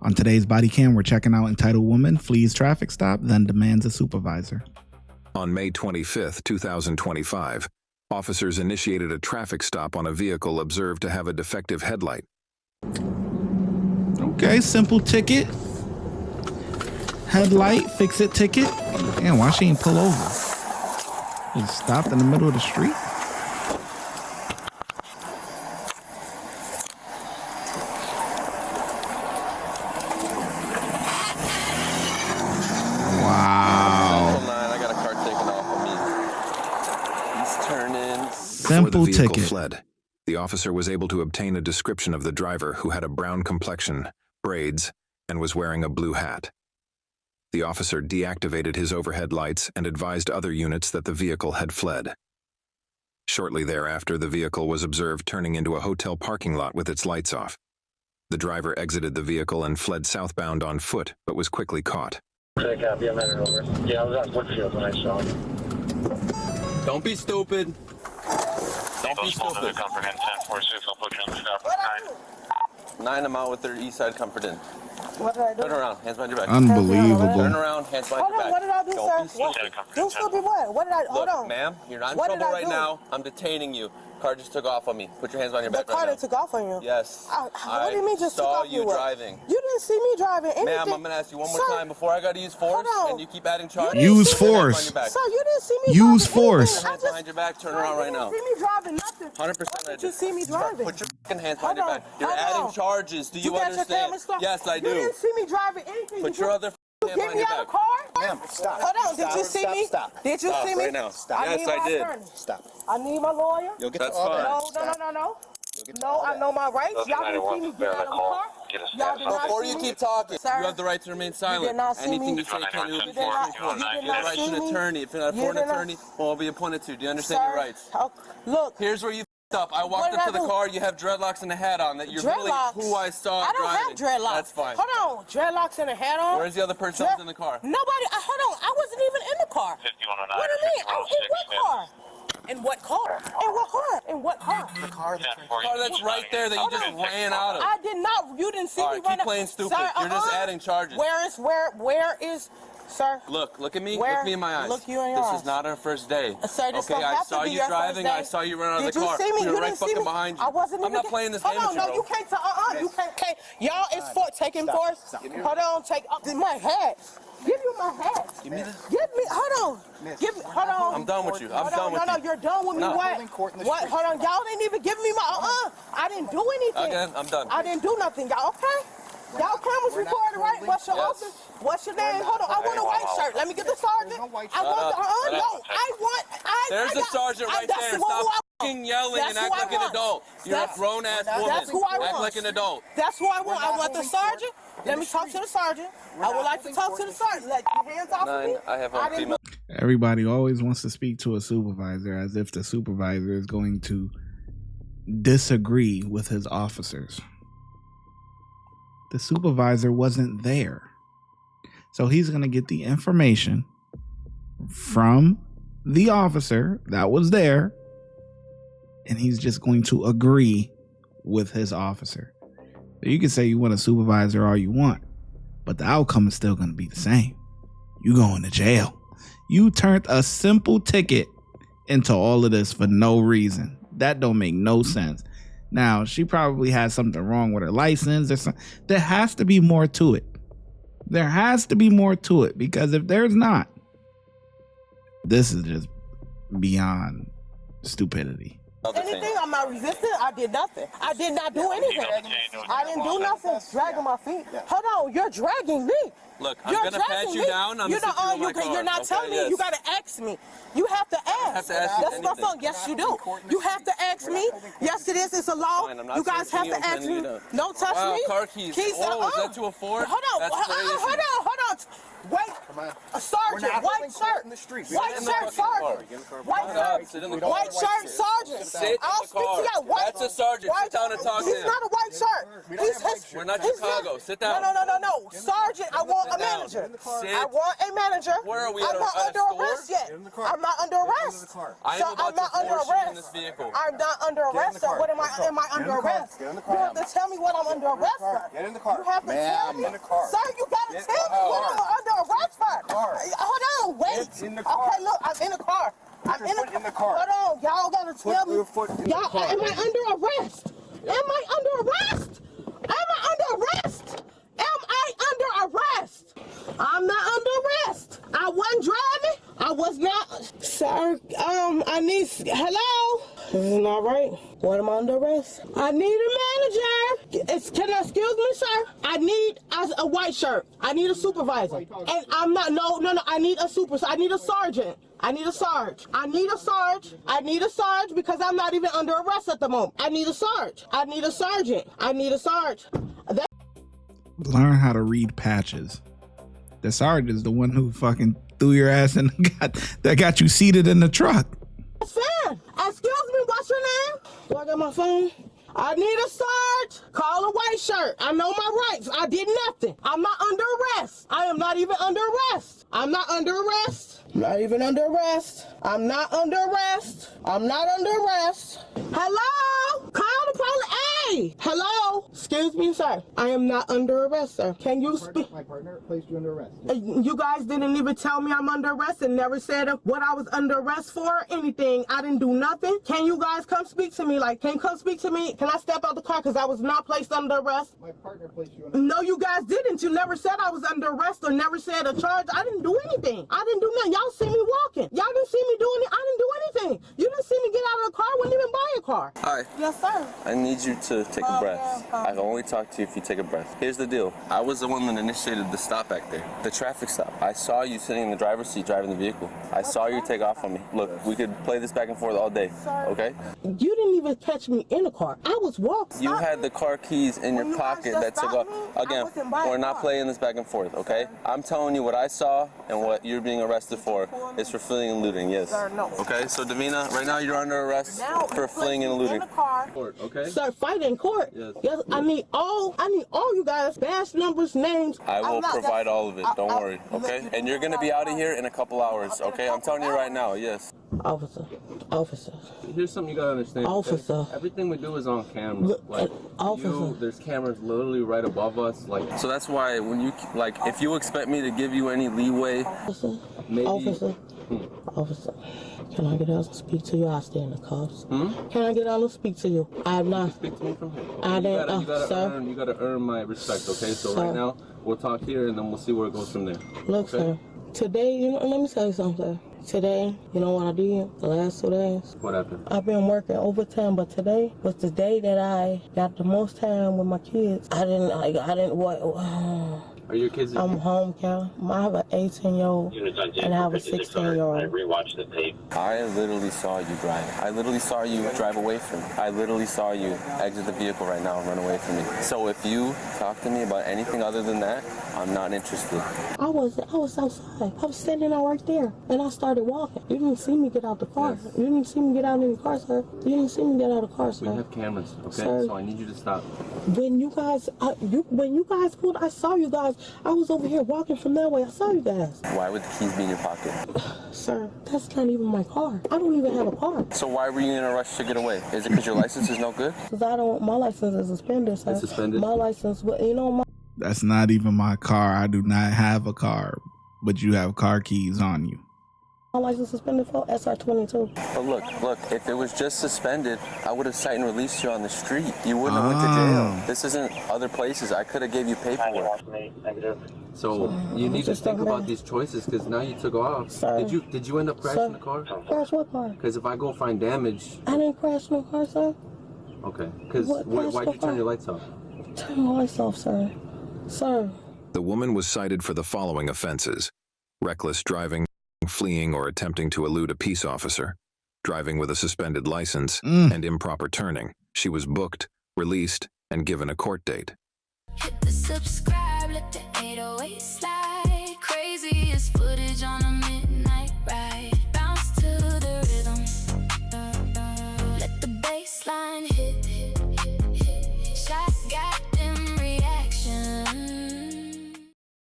On today's body cam, we're checking out entitled woman flees traffic stop, then demands a supervisor. On May 25, 2025, officers initiated a traffic stop on a vehicle observed to have a defective headlight. Okay, simple ticket. Headlight, fix it ticket. Damn, why she ain't pull over? Just stopped in the middle of the street. Before the vehicle fled, the officer was able to obtain a description of the driver, who had a brown complexion, braids, and was wearing a blue hat. The officer deactivated his overhead lights and advised other units that the vehicle had fled. Shortly thereafter, the vehicle was observed turning into a hotel parking lot with its lights off. The driver exited the vehicle and fled southbound on foot, but was quickly caught. Yeah, I was at Woodfield when I saw him. Don't be stupid. Don't be stupid. 9, I'm out with their east side comfort in. What did I do? Turn around, hands behind your back. Unbelievable. Turn around, hands behind your back. Hold on, what did I do, Don't sir? be stupid. Do stupid what? What did I, hold on. Ma'am, you're not in What trouble did I right do? now. I'm detaining you. Car just took off on me. Put your hands behind your back The car right that took off on you? now. Yes. What do you mean just took saw off you what? driving. You didn't see me driving anything. Ma'am, I'm going to ask you one more time before I got to use force, and you keep adding charges. Use force. Sir, you didn't see me Use driving force. anything. Hands behind your back, turn around right now. You didn't see me driving nothing. 100% Why did you see me driving? Put your fucking hands behind your back. You're Hold adding on. charges. Do you got your understand? camera stuff? Yes, I do. You didn't see me driving anything. Put your other You hand get behind me your out of back. the car? Ma'am, stop. Hold on, did you see me? Stop. Did you Stop see me? right now. Stop. Yes, need I my did. attorney. Stop. I need my lawyer. You'll get That's to all fine. that. No. No, I know my rights. Y'all didn't see me get out of the car. Y'all did not Before see you me. keep talking, Sir, you have the right to remain silent. did not see Anything me. you say can be You did not right to see an me. attorney. If you're not You for an did not- attorney, well, I'll be appointed to. Do you understand your rights? Look. Here's where you f***ed up. I walked did up I to the do? car. You have dreadlocks and a hat on. That you're really Dreadlocks? who I saw I don't driving. have dreadlocks. That's fine. Hold on, dreadlocks and a hat on. Where's the other person that was in the car? Nobody. Hold on, I wasn't even in the car. What do you mean? In what car? In what car? In what car? In what car? The car That's right there that you just ran out of. I did not. You didn't see All me right, run keep playing stupid. Sir, You're just adding charges. Where is, sir? Look at me. Where? Look me in my eyes. Look you in your This eyes. is not our first day. Sir, this okay, don't I have to saw be you your driving. first I day. saw you run out of Did the car. you see me? We were You right didn't see fucking me. behind you. I wasn't I'm even not playing this Hold game on, with no, you. you can't. You can't. Y'all is for taking force. Hold on, take my hat. Give you my hat. Give me the. Give me. Hold on. Give me. Hold on. I'm done with you. I'm done with you. No, you're done with me. No. What? Hold on. Y'all didn't even give me my. I didn't do anything. Again, I'm done. I didn't do nothing. Y'all okay? Y'all cameras recorded, right? What's your office? What's your name? Hold on. I want a white shirt. Let me get the sergeant. I want. There's the sergeant right there. Stop fucking yelling and act like an adult. You're a grown ass woman. That's who I want. Act like an adult. That's who I want. I want the sergeant. Let me talk to the sergeant. I would like to talk to the sergeant. Let your hands off of me. I have one female. Everybody always wants to speak to a supervisor as if the supervisor is going to disagree with his officers. The supervisor wasn't there. So he's going to get the information from the officer that was there, and he's just going to agree with his officer. So you can say you want a supervisor all you want, but the outcome is still going to be the same. You going to jail. You turned a simple ticket into all of this for no reason. That don't make no sense. Now, she probably has something wrong with her license or something. There has to be more to it. There has to be more to it, because if there's not, this is just beyond stupidity. Anything? I'm not resisting. I did nothing. I did not do anything. I didn't do nothing. Dragging my feet. Hold on, you're dragging me. Look, I'm going to pat you down. I'm going to sit you in my car. You're not telling me. You got to ask me. You have to ask. That's my phone. Yes, you do. You have to ask me. Yes, it is. It's a law. You guys have to ask me. Don't touch me. Car keys. Keys. Oh, is that to afford? Hold on. That's crazy. Hold on. Wait. A sergeant, white shirt. White shirt, sergeant. White shirt, sergeant. Sit in I'll the speak car. to that white. That's a sergeant. Sit down and talk to He's him. not a white shirt. We're not Chicago. Sit down. No. Sergeant, I want a manager. I want a manager. Where are we? I'm not under arrest yet. I'm not under arrest. I am about to force you in this vehicle. I'm not under arrest, sir. What am I under arrest? You have to tell me what I'm under arrest for. Get in the car. You have to tell me. Sir, you gotta tell me what I'm under arrest for. Hold on, wait. in the car. Okay, look, I'm in the car. I'm in the car. Hold on, y'all gotta tell me. Your foot in the car. Am I under arrest? Am I under arrest? Am I under arrest? Am I under arrest? I'm not under arrest. I wasn't driving. I was not. Sir, I need. Hello? This is not right. What am I under arrest? I need a manager. Can you excuse me, sir? I need a white shirt. I need a supervisor. And I'm not. No. I need a I need a sergeant. I need a sarge. I need a sarge. I need a sarge because I'm not even under arrest at the moment. I need a sarge. I need a sergeant. I need a sarge. Learn how to read patches. The sergeant is the one who fucking threw your ass in that got you seated in the truck. Fan, excuse me, what's your name? Do I got my phone? I need a sarge. Call a white shirt. I know my rights. I did nothing. I'm not under arrest. I am not even under arrest. I'm not under arrest. Not even under arrest. I'm not under arrest. I'm not under arrest. Hello? Call the police. Hey! Hello? Excuse me, sir. I am not under arrest, sir. Can you speak? My partner placed you under arrest. You guys didn't even tell me I'm under arrest and never said what I was under arrest for or anything. I didn't do nothing. Can you guys come speak to me? Can you come speak to me? Can I step out the car because I was not placed under arrest? My partner placed you under arrest. No, you guys didn't. You never said I was under arrest or never said a charge. I didn't do anything. I didn't do nothing. Y'all see me walking. Y'all didn't see me doing it. I didn't do anything. You didn't see me get out of the car. I wouldn't even buy a car. Hi. Yes, sir. I need you to take a breath. yeah. I can only talk to you if you take a breath. Here's the deal. I was the one that initiated the stop back there. The traffic stop. I saw you sitting in the driver's seat driving the vehicle. I saw you take off on me. Look, we could play this back and forth all day. Okay? You didn't even catch me in the car. I was walking. You had the car keys in your pocket that took off. Again, we're not playing this back and forth, okay? I'm telling you what I saw and what you're being arrested for is for fleeing and looting, yes. Okay, so Davina, right now you're under arrest for fleeing and looting. Court, okay? Sir, fight in court. Yes. I need all you guys, badge numbers, names. I will provide all of it, don't worry, okay? And you're gonna be out of here in a couple hours, okay? I'm telling you right now, yes. Officer. Here's something you gotta understand. Officer. Okay? Everything we do is on camera. Officer. There's cameras literally right above us. So that's why when you, if you expect me to give you any leeway, maybe. Officer, can I get out and speak to you? I'll stay in the cuffs. Can I get out and speak to you? I'm not. Speak to me from here. You gotta earn my respect, okay? So right now, we'll talk here and then we'll see where it goes from there. Look, okay? Sir, today, let me tell you something, sir. Today, you know what I did the last 2 days? What happened? I've been working overtime, but today was the day that I got the most time with my kids. I didn't what? Are your kids? I'm home, Cal. I have an 18-year-old and I have a 16-year-old. I rewatched the tape. I literally saw you drive. I literally saw you drive away from me. I literally saw you exit the vehicle right now and run away from me. So if you talk to me about anything other than that, I'm not interested. I was outside. I was standing out right there, and I started walking. You didn't see me get out the car. Yes. You didn't see me get out in the car, sir. You didn't see me get out of the car, sir. We have cameras, okay? Sir. So I need you to stop. When you guys pulled, I saw you guys. I was over here walking from that way. I saw you guys. Why would the keys be in your pocket? Sir, that's not even my car. I don't even have a car. So why were you in a rush to get away? Is it because your license is no good? Because my license is suspended, sir. It's suspended? My license, That's not even my car. I do not have a car, but you have car keys on you. my license is suspended for SR22. But look, if it was just suspended, I would have cite and released you on the street. You wouldn't have went to jail. This isn't other places. I could have gave you paperwork. So you need to think about these choices because now you took off. Sir. Did you end up crashing the car? Crash what car? Because if I go find damage. I didn't crash no car, sir. Okay. Because What why'd you crashed turn the your lights off? Turn my lights off, sir. Sir. The woman was cited for the following offenses: reckless driving, fleeing or attempting to elude a peace officer, driving with a suspended license, and improper turning. She was booked, released, and given a court date. Hit the subscribe, let the 808 slide. Crazy Abruptly is